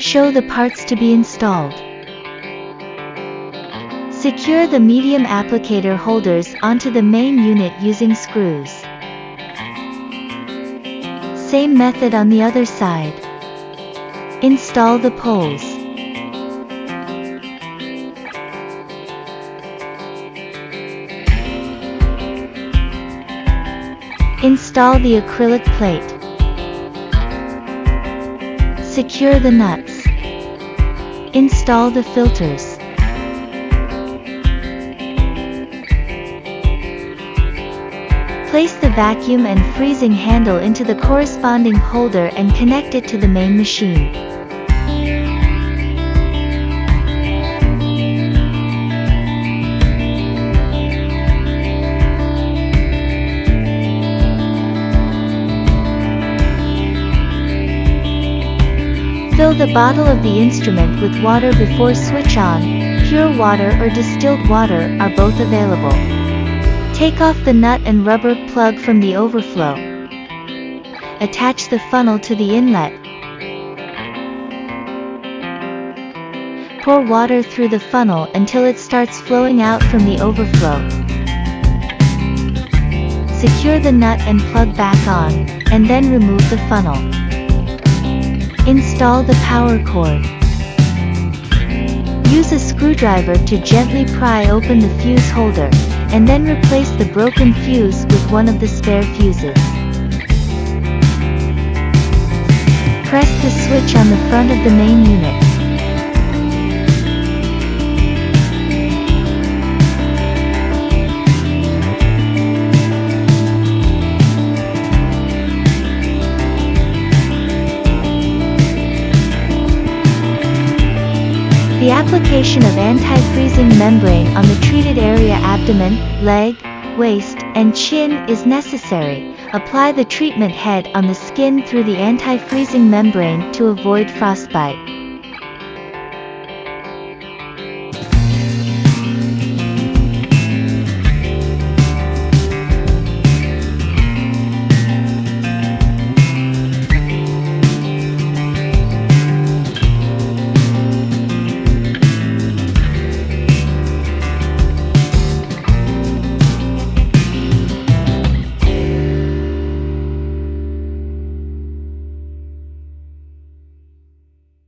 show the parts to be installed. Secure the medium applicator holders onto the main unit using screws. Same method on the other side. Install the poles. Install the acrylic plate. Secure the nuts. Install the filters. Place the vacuum and freezing handle into the corresponding holder and connect it to the main machine. Fill the bottle of the instrument with water before switch on. Pure water or distilled water are both available. Take off the nut and rubber plug from the overflow. Attach the funnel to the inlet. Pour water through the funnel until it starts flowing out from the overflow. Secure the nut and plug back on, and then remove the funnel. Install the power cord. Use a screwdriver to gently pry open the fuse holder, and then replace the broken fuse with one of the spare fuses. Press the switch on the front of the main unit. The application of anti-freezing membrane on the treated area abdomen, leg, waist, and chin is necessary. Apply the treatment head on the skin through the anti-freezing membrane to avoid frostbite.